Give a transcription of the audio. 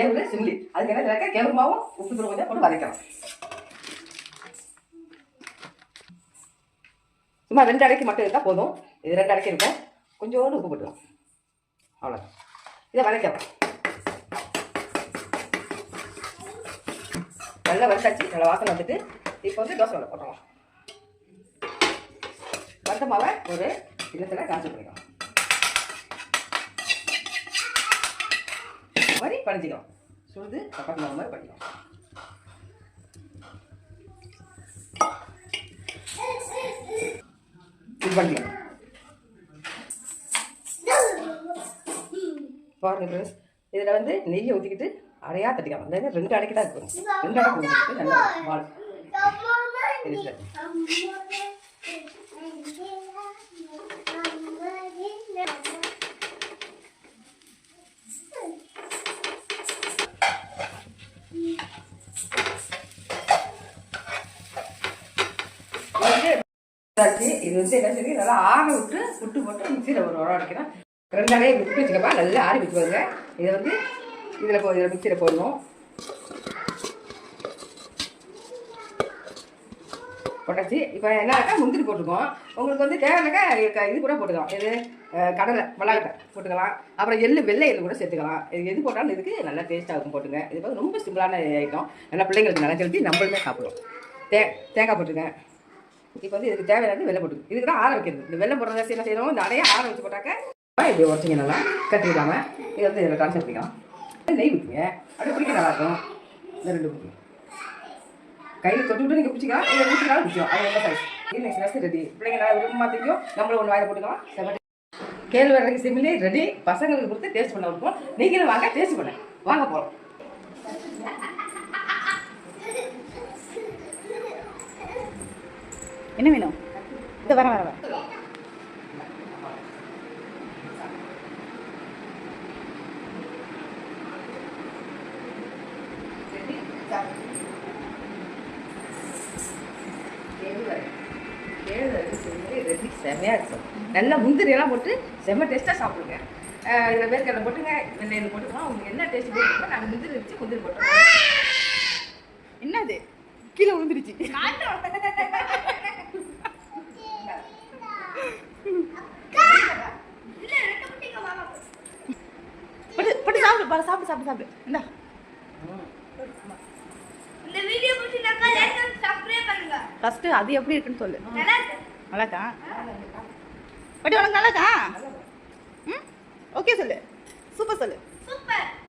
கேவரு சிம்லி அதுக்கு என்ன இருக்கு கேவரு மாவும் உப்பு தூள் கொஞ்சம் போட்டு வதக்கலாம். சும்மா 2 அடைக்கு மட்டும் இருந்தால் போதும். இது 2 அடைக்கு இருக்கும். கொஞ்சோண்டு உப்பு போட்டுக்கலாம். அவ்வளோ இதை வதக்கலாம். நல்லா வதச்சாச்சு. நல்லா வாசனை வந்துட்டு இப்போ வந்து தோசை வடை போட்டுக்கலாம். வந்த மாவை ஒரு கிண்ணத்தில் காய்ச்சி பண்ணிக்கலாம். மாதிரி பணிஞ்சிக்கலாம். சுடுது சப்பாத்தி மாவு மாதிரி பண்ணிக்கலாம். இது பண்ணிக்கலாம். பாருங்க ஃப்ரெண்ட்ஸ், இதில் வந்து நெய்யை ஊற்றிக்கிட்டு அடையாக தட்டிக்கலாம். அதாவது 2 அடைக்கு தான் இருக்கும். 2 அடைக்கு ஊற்றிக்கிட்டு நல்லா பால் இது வந்து என்ன சொல்லி நல்லா ஆற விட்டு புட்டு போட்டு மிக்சியில் ஒரு உரம் அடிக்கணும். 2 அடையை விட்டு வச்சுக்கப்பா நல்லா ஆறி வச்சுக்கோங்க. இதை வந்து இதில் மிக்சியில் போடணும். போட்டாச்சு. இப்போ என்னக்கா முந்திரி போட்டுருக்கோம். உங்களுக்கு வந்து தேவையானக்கா இது கூட போட்டுக்கலாம். இது கடலை மிளகாய் போட்டுக்கலாம். அப்புறம் வெள்ளை எள்ளு கூட சேர்த்துக்கலாம். இது எது போட்டாலும் இதுக்கு நல்லா டேஸ்ட்டாக இருக்கும். போட்டுங்க. இது வந்து ரொம்ப சிம்பிளான ஐட்டம். நல்லா பிள்ளைங்களுக்கு நல்லா செலுத்தி நம்மளுமே சாப்பிடுவோம். தேங்காய் போட்டுருக்கேன். இப்போ வந்து இதுக்கு தேவையானது வெள்ளை போட்டுருக்கு. இதுக்கு தான் ஆற வைக்கிறது. இந்த வெள்ளை போடுறத என்ன செய்யணும், இந்த அடையை ஆற வச்சு போட்டாக்க இப்படி உடச்சிங்க நல்லா கட்டிக்காம இதை வந்து இதில் ட்ரான்ஸ்ஃபர் பண்ணிக்கலாம். நெய் ஊற்றுங்க. அப்படியே பிடிக்க நல்லாயிருக்கும். இந்த 2 ஊற்றி கையில் தொட்டு விட்டு நீங்கள் பிடிச்சிக்கலாம். இதை ஊற்றினாலும் பிடிக்கும். அது ரொம்ப சைஸ். இது நெக்ஸ்ட் ரெடி. பிள்ளைங்க நல்லா விரும்ப மாற்றிக்கும். நம்மளும் ஒன்று வாயில் போட்டுக்கலாம். கேழ்வரகு சிமிலி ரெடி. பசங்களுக்கு கொடுத்து டேஸ்ட் பண்ண வைப்போம். நீங்களும் வாங்க டேஸ்ட் பண்ண வாங்க போகிறோம். என்ன வேணும்? இது வர செம்மையாக இருக்கும். நல்லா முந்திரியெல்லாம் போட்டு செம்ம டேஸ்ட்டாக சாப்பிடுங்க. இதில் வேர்க்கடலை போட்டுங்க, வெள்ளையில் போட்டுக்கலாம். உங்களுக்கு என்ன டேஸ்ட் போட்டுருக்கோம். நாங்கள் முந்திரி வச்சு முந்திரி போட்டோம். என்னது கீழே விழுந்துருச்சு. சாப்பிடு இந்தா. இந்த வீடியோ பிடிச்சிருந்தா லைக் அண்ட் சப்ஸ்கிரைப் பண்ணுங்க. ஃபர்ஸ்ட் அது எப்படி இருக்குன்னு சொல்லு. நல்லாக்கா பட்டி உனக்கு நல்லாக்கா? ஓகே சொல்லு. சூப்பர் சொல்லு. சூப்பர்.